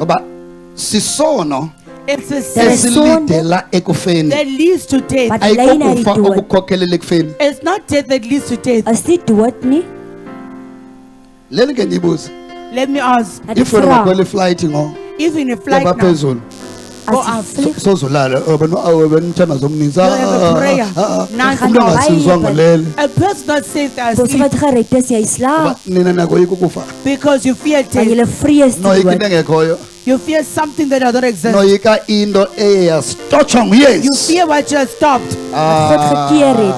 Ngoba sisono It's a sin esilidela ekufeni. that leads to death. Wat lei na die Ayikokufa dood? okukhokhelela ekufeni. It's not death that leads to death. Is die dood nie? Leli ke ngibuza. Let me ask. Dat ek If wena vra, kwele flight ngo If in a flight yaba now, phezulu. go as up. die vlieg, Sozolala benithanda zomninzi. You have a prayer. gaan Umuntu angasizwa Bible. ngolele. A person not saved as soos wat gered is, jy slaap, Nina nako ikukufa. because you fear en death. jy vrees No die ikinde dood. ngekhoyo. You fear something that does not exist. No yika into eyastotshwa You nguYesu. fear what you have stopped. God gekeer het.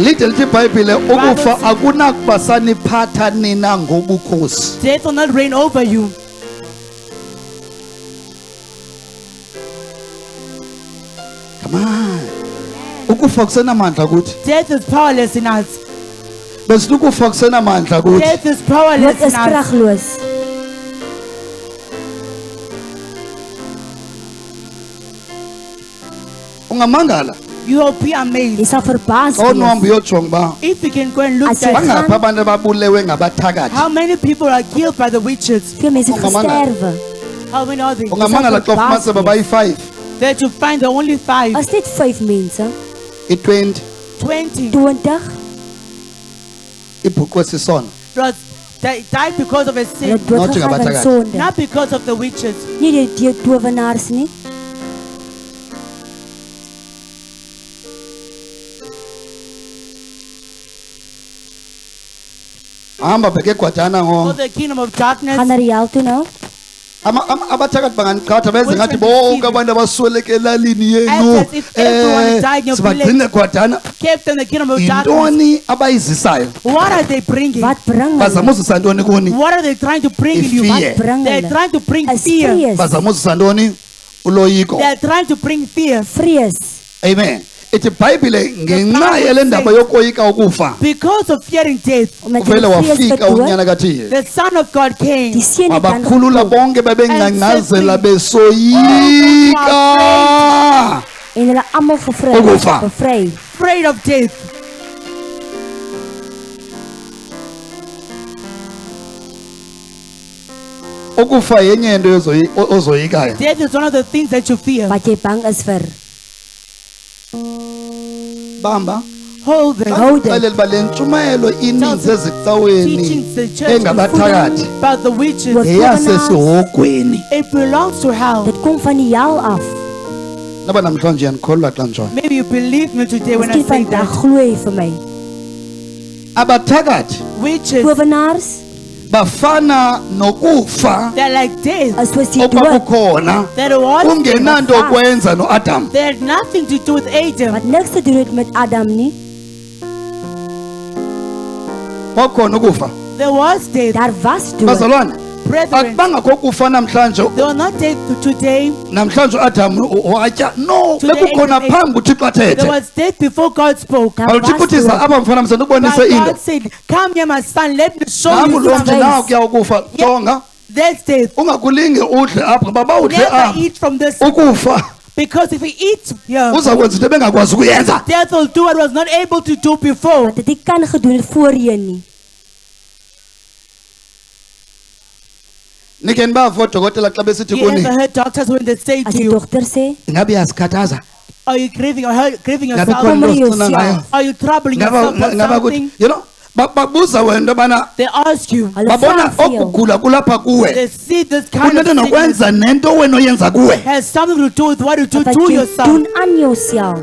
Little lithi iBhayibhile ukufa akunakuba saniphatha nina ngobukhosi. Death will not reign over you. Come on. Ukufa kusenamandla kuthi. Death is powerless in us. Bese ukufa kusenamandla kuthi. Death is Dood powerless is in us. kragloos. Ungamangala. You will be amazed. Jy sal verbaas Awunohambe wees. uyojonga ba If you can go and look As jy at bangaphi abantu ababulewe ngabathakathi. how many people are killed by the witches. Veel mense het Ungamangala. gesterwe. How many are they? Ungamangala xa ufumanise babayi-5, That you find there are only 5, As net 5 mense, i-20 20 20, ibhuqwe sisono. died because of a hulle sin, het doodgegaan van Not sonde. not because of the witches. Nie die towenaars nie. Hamba bheke egwadana For ngo. the kingdom of darkness, Gaan na die hel toe nou. Abathakathi banganiqatha benze Which ngathi one is bonke abantu abasweleke elalini yenu. As if everyone died in your Sibagcine egwadana. kept in the kingdom of darkness. Yintoni abayizisayo? What are they bringing? Wat bring Bazama hulle? uzisa ntoni kuni? What are they trying to bring in you? Fear. Wat bring They're hulle? trying to bring Is fear. vrees. Bazama uzisa ntoni? Uloyiko. They're trying to bring fear. Vrees. Amen. Ithi iBhayibhile ngenxa yale ndaba yokoyika ukufa. Because of fearing death, Omdat jy Uvele vrees vir wafika unyana dood, kaThixo. the Son of God came. die seun het dan Wabakhulula gekom bonke bebengcangcazela And besoyika. en hulle almal gevry, Ukufa. bevry. Afraid of death. Ukufa yenye into ozoyikayo. Death is one of the things that you fear. Wat jy bang is vir. Bamba. Hold them. Hold it. Xelele ba le ntshumayelo ininzi ezicaweni Teachings the church engabathakathi about the witches. What- eyasesihogweni. It belongs to hell. Dit kom van die hel af. Naba namhlanje yanikholwa xa njalo. Maybe you believe me today when I Miskien say vandag that. glo jy vir my. Abathakathi Witches, Towenaars bafana nokufa they're like death. is soos die dood okwakukhona That was kungenanto kwenza noAdam. they had nothing to do with Adam. wat niks te doen het met Adam nie. Kwakhona ukufa. There was death. Daar was dood. Bazalwane, Brethren, akubangakho kufa namhlanje. they were not dead today. Namhlanje uAdam watya. No, Today bekukhona Adam ate. phambi uThixo There athethe. was death before God spoke. Daar Uthixo was uthi dood. apha mfana mse ndibonise But into. God said, come here, my son, let me show Namu you lo nje something. nawe kuya ukufa. Jonga, That's death. ungakulinge udle apha baba udle Never apha. eat from this, Ukufa because if we eat here, uzakwenza into ebengakwazi ukuyenza. death will do what was not able to do before. Wat het jy kan gedoen het voorheen nie. Nikhe nibava odokotela xa besithi You kuni ever heard doctors when they say As to die you, dokter sê, ingabe iyazikhathaza. are you grieving or grieving Ngabe yourself? khona into Worry osicina ngayo. yourself. Are you troubling yourself Ngaba for ngaba something? ukuthi you know babuza wena into yobana They ask you, hulle babona vra veel. okugula kulapha kuwe. they see this kind of Kunento sickness nokwenza nento wena oyenza kuwe. has something to do with what you do Wat to jy yourself. doen aan jouself.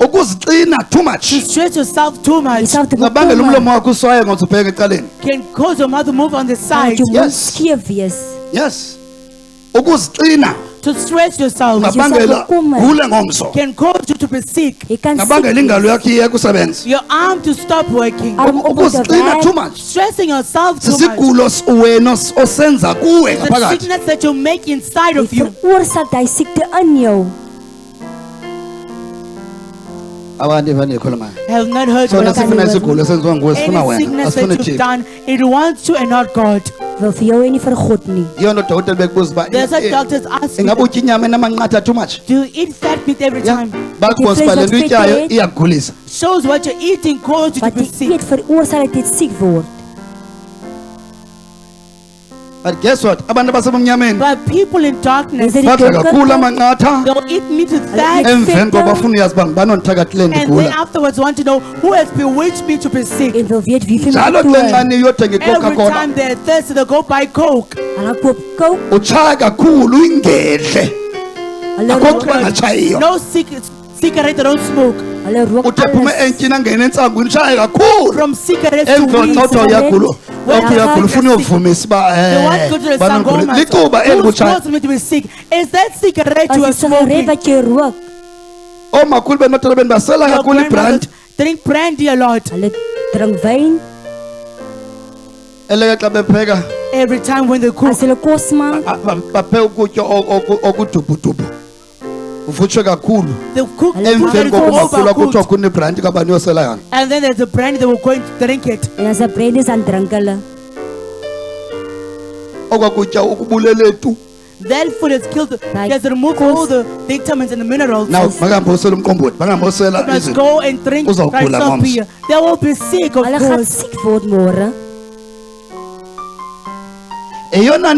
Ukuziqina too much. To stress yourself too much Jouself te Ngabangela bekommer. umlomo wakho uswaye ngothi ubheke eqaleni. can cause your mouth to move on the Dat side. jou mond Yes. skeef wees. Yes. Ukuziqina To stress yourself ngabangela bekommer. gule ngomso. can cause you to be sick. Jy kan siek Ngabangela ingalo wees. yakho iyeke usebenza. Your arm to stop working. Arm op te Ukuziqina too werk. much. Stressing yourself too much. Sisigulo wena osenza kuwe The ngaphakathi. sickness that you make inside Jy of you. veroorsaak die siekte in jou. Abantu vane ikhuluma. Have not heard Sona what sifuna isigulo esenziwa nguwe sifuna any wena. sickness Asifuna that you've thina. done, it wants you and not God. wil vir jou en nie vir God nie. Yiyo nto udokotela bekubuza uba There's a doctors ask ingabe you, utya inyama enamanqatha too much. do you eat fat meat every Yeah. time? Bakubonisa uba le nto uyityayo iyakugulisa. Shows what you're eating causes you to Wat be jy sick. eet veroorsaak dat jy siek word. But guess what? Abantu abasebumnyameni But people in darkness, Mense die badla donker kakhulu kant, amanqatha. they'll eat meat with Hulle fat, eet Emveni koba vette bafuna uyazi uba banondithakathile and then ndigula. afterwards want to know who has bewitched me to be sick. en wil weet wie vir my Njalo toon. xa nxani uyothenga Every iCoca-Cola. time they're thirsty, they go buy Coke. Hulle koop Coke, Utshaya kakhulu ingedle. hulle Akho rook, xa engatshayiyo. No cigarette, they don't smoke. hulle rook Uthephume alles. entyini angene entsangweni utshaye kakhulu. From cigarettes to Emveni weed. xa uyagula. When Okho uyagula ufuna uyovumisa uba They want to go to the Sangoma. licuba eli Who's kutshaya. causing me to be sick? Is that cigarette you are As 'n sigaret smoking? wat jy rook, Oomakhulu benotolobeni basela Your kakhulu grandmothers ibrandi. drink brandy a lot. hulle drink wyn, Eleke xa bepheka Every time when they cook, as hulle kos maak, baphe ukutya okudubudubu. Uvutshwe kakhulu. they cook the food Emveni and kokuba it's khula kuthiwa overcooked. kunebrandi kabani yosela yona. And then there's a brandy they were going to drink it. en as 'n bread is aan drink hulle. Okwakutya ukubuleletu. That food has killed, Like has removed all the vitamins and the minerals. Now makambe usela umqombothi, makambe usela Must izinto. go and drink Uzawugula rice ngomso. beer. They will be sick, of Hulle gaan course. siek word môre. Eyona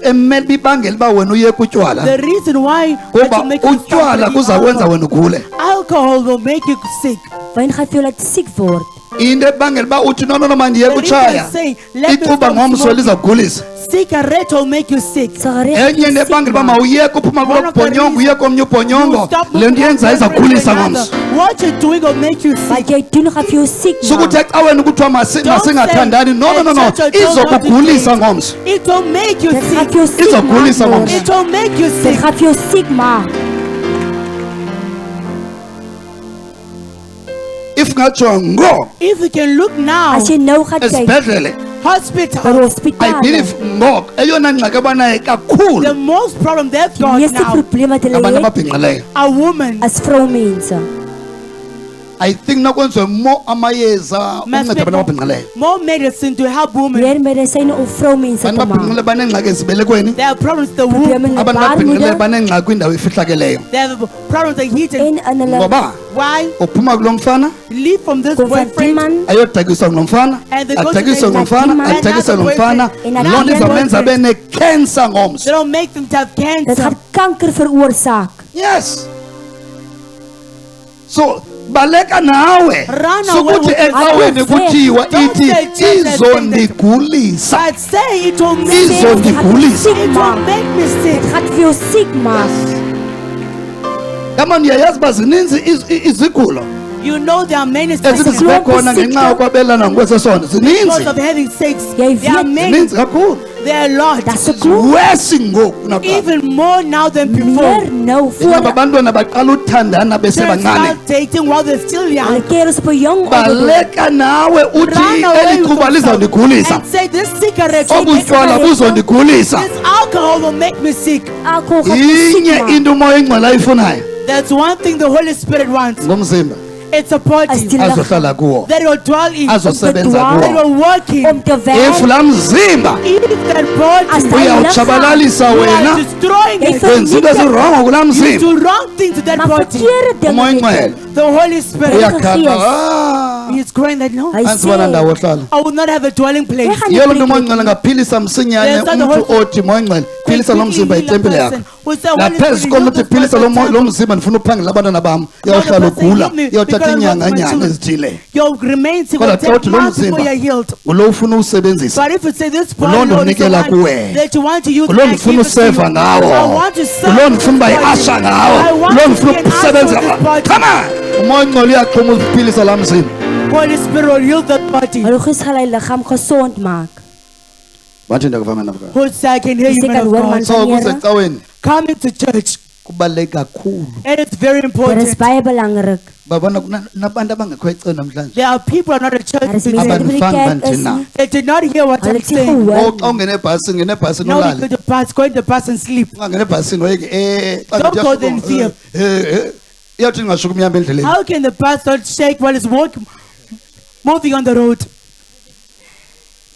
emele ibangela uba wena uyeke utywala. The reason why that Kuba will make you stop utywala drinking kuza kwenza alcohol. wena ugule. Alcohol will make you sick. Wyn gaan vir jou laat siek word. Into ebangela uba uthi no mandiyeke The reason utshaya. I say, let me Icuba stop ngomso smoking. lizakugulisa. Cigarette will make you sick. Sigaret Enye into ebangela uba mawuyeke uphuma One of the kulobhonyongo uye komnye You ubhonyongo. stop Le nto moving yenzayo from one izakugulisa to another. ngomso. What you're doing will make you sick. wat jy doen gaan vir jou siek Sukuthi maak. xa wena kuthiwa masingathandani. No. Izokugulisa ngomso. It will make you Dit gaan sick. vir jou siek Izokugulisa maak. ngomso. môre. It will make you Dit sick. gaan vir jou siek maak. If ngatsho ngo If you can look now, As jy nou gaan kyk esibhedlele, by hospital, I hospitaal, believe ngo eyona ngxaki abanayo the kakhulu most problem they've die got meeste now probleem wat hulle ngabantu het ababhinqileyo. are women. as vroumense. I think nakwenziwe mo amayeza Must ukunceda abantu be ababhinqileyo. more medicine to help women. Meer medisyne om vroumense Abantu te maak. ababhinqileyo banengxaki ezibelekweni. They have problems with the Probleme womb. in die Abantu ababhinqileyo baarmoeder banengxaki kwindawo efihlakeleyo. They have problems with heat and en in hulle Ngoba why? uphuma kulo mfana Leave from this kom van die boyfriend man ayodakiswa ngulo mfana, And they go to adakiswe the- ngulo mfana, that adakiswe ngulo mfana. And Loo another nto izawumenza boyfriend. benekhensa They ngomso. don't make them to have dit cancer. gaan kanker veroorsaak. Yes. So baleka nawe. Run away Sukuthi with it. ecaweni kuthiwa Don't ithi say just that thing that- izondigulisa. But say it will make Sê, me dit gaan vir jou Izondigulisa. siek It will maak. make me sick. Dit gaan vir jou siek maak. Kama ndiyayazi uba zininzi izigulo You know there are many ezithi sicknesses zibe khona ngenxa yokwabelana ngokwesesondo. because Zininzi. of having sex. Jy There are weet, many. Zininzi kakhulu. There are a lot. That's a klomp. Worse ngoku kunakuqala. Even more now than before. Meer nou Ingaba voor abantwana baqala uthandana Children besebancane. start dating while they're still hulle young. kerels op 'n jong ouderdom. Baleka nawe uthi Run away eli with cuba yourself lizawundigulisa. and say this cigarette will Obu make tywala me sick. buzondigulisa. This alcohol will make me sick. Alcohol gaan jou siek Inye maak. into umoya engcwele ayifunayo That's one thing the Holy Spirit wants. ngomzimba It's a As body die azohlala kuwo, that will dwell in, azosebenza dwell. that kuwo. will work in. om te If werk. laa mzimba If that As body, hy uyawutshabalalisa you are wena, destroying Jy it. wenza into ezirongo kulaa You mzimba, do wrong things to that maar body. verkeerde umoya dinge met engcwele hom. The Holy Spirit, uyakhala. Gees. He's crying that no, Hy Antsibana sê ndawo hlala. I will not have a dwelling place. Jy gaan Yiyo loo nie nto umoya plek engcwele ngaphilisa msinyane Yes, that's the umntu whole- othi moya engcwele philisa lo mzimba Quickly heal a itempile yakho. person. We say, Holy Naphezu Spirit, komuthi heal this philisa person. lo mzimba ndifuna uphangela abantwana bam, uyawuhlala person ugula, heal me uyawuthatha because I want my iinyanga children. ezithile. Your remains will Kodwa xa take uthi lo months before mzimba you're healed. ngulo ufuna uwusebenzisa, But if you say this Ngulo body, Lord, is the ndinikela one kuwe. that you want to use, ngulo I ndifuna give it to you. useva ngawo, I want to serve ngulo this ndifuna uba body. yi-asha ngawo, I want ngulo to ndifuna be an usher ukusebenza of this ngawo. body. Come on! Umoya engcwele uyaqhuma uziphilisa laa mzimba. Holy Spirit will heal that body. Hulle Gees gaan hy liggaam gesond maak. Wathi ndakuva man of God. Who say I can hear you, Jy man kan of hoor, God. man. So kuze ecaweni Coming to church, kubaluleke kakhulu. it is very Dit is important. baie belangrik. Babona nabantu abangekho ecweni namhlanje. There are people who are not at church Daar is today. mense wat by die Abangifanga kerk is thina. nie. They did not hear what Hulle I'm het nie saying. gehoor. Xa ungene ebhasini, ngene ebhasini Now we ulale. go to bus, go in the bus and sleep. Ungangena ebhasini wayeke xa Don't ndithi go there in fear. iyawuthi ngashukumi ihamba endleleni. How can the bus not shake while it's walking, moving on the road?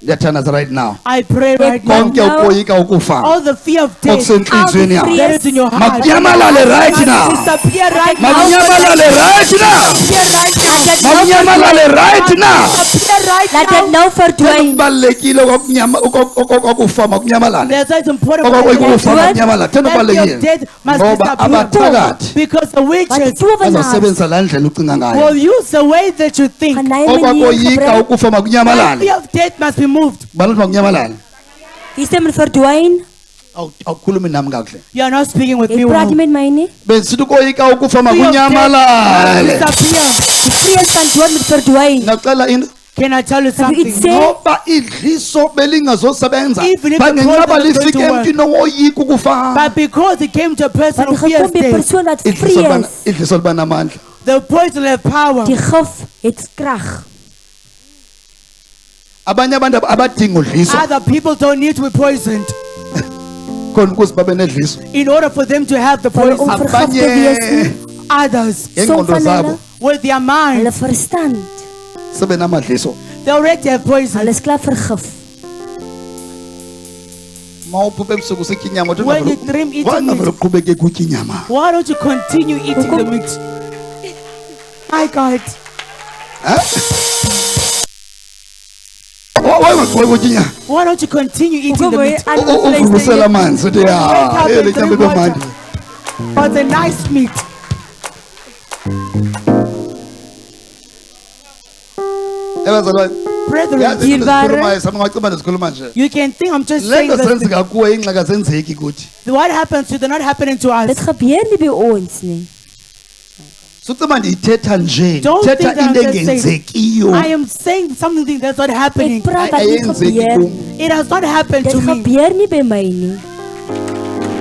Ndiyathandaza right now. I pray right now. Konke ukoyika ukufa All the fear of death okusentliziyweni yakho that is in your heart makunyamalale right must now. disappear right now. Makunyamalale right now. Disappear right now. Makunyamalale right now. Disappear right Laat now. dit nou verdwyn. Kubalulekile ukufa makunyamalale. That's why it's important Okufa That makunyamalale. Thena that fear of kubalulekile. death must Ngoba disappear. abathakathi Because the Want witches die towenaars bazosebenzisa la ndlela ucinga ngayo. will use the way that you think. gaan hy manier Okwakoyika gebruik. ukufa The makunyamalale. fear of death must be moved. Balot makunyamalale. Die stem verdwyn. Awukhulumi nami kakuhle. You are not speaking with Jy me praat well. nie met my nie. Besithi ukoyika ukufa Fear of death makunyamalale. must disappear. Die vrees van dood moet verdwyn. Ngacela into Can I tell you Have you something? eaten? ngoba idliso belingazosebenza Even if the bangenqaba poison is going lifike to work. emntwini owoyika ukufa. But because it came to a person Want who die fears gekom die death, persoon wat Idliso vrees. liba namandla. the poison have power. Die gif het krag. Abanye abantu abadinga udliso Other people don't need to be poisoned khona ukuze babe nedliso. in order for them to have the Hulle poison. onvergif te wees nie. Others, Som ngengqondo van zabo hulle, with their hulle mind, verstand, sebe namadliso. they already have poison. hulle is klaar vergif. Mawuphupha ebusuku usitya inyama When you dream eating wangavele meat, uqhubeke kutya inyama. why don't you continue eating the meat? My God. Wangaqhubeki kutya inyama. Why don't you continue eating the meat? Uvusela amanzi uthi Wake ya up le and nyama drink ibe water. mandi. But a nice meat. Ebazalwane Brethren, yazi Hier waren- sikhuluma samangacima nesikhuluma nje. you can think I'm just Le saying nto this. senzeka kuwe ingxaki azenzeki kuthi. What happens to you, they're not happening to Dit us. gebeur nie by ons nie. Sucima ndiyithetha nje Don't think ndithetha that I'm into just saying. engenzekiyo. I am saying something that's not happening. Ek praat dat nie Ayenzeki gebeur. kum. It has not happened Dit to me. gebeur nie by my nie.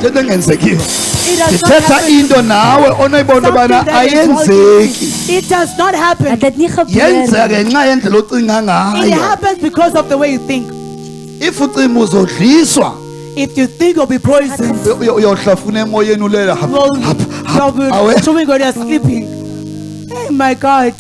Into engenzekiyo. It has not Ndithetha happened. into nawe onoyibona Something ubana that is ayenzeki. It does not Dat happen. dit nie gebeur Yenzeka nie. ngenxa yendlela ocinga It ngayo. happens because of the way you think. If ucima uzodliswa If you think you'll be poisoned, uyohlafuna emoyeni ulela you'll be chewing when you're sleeping. Hey, my God.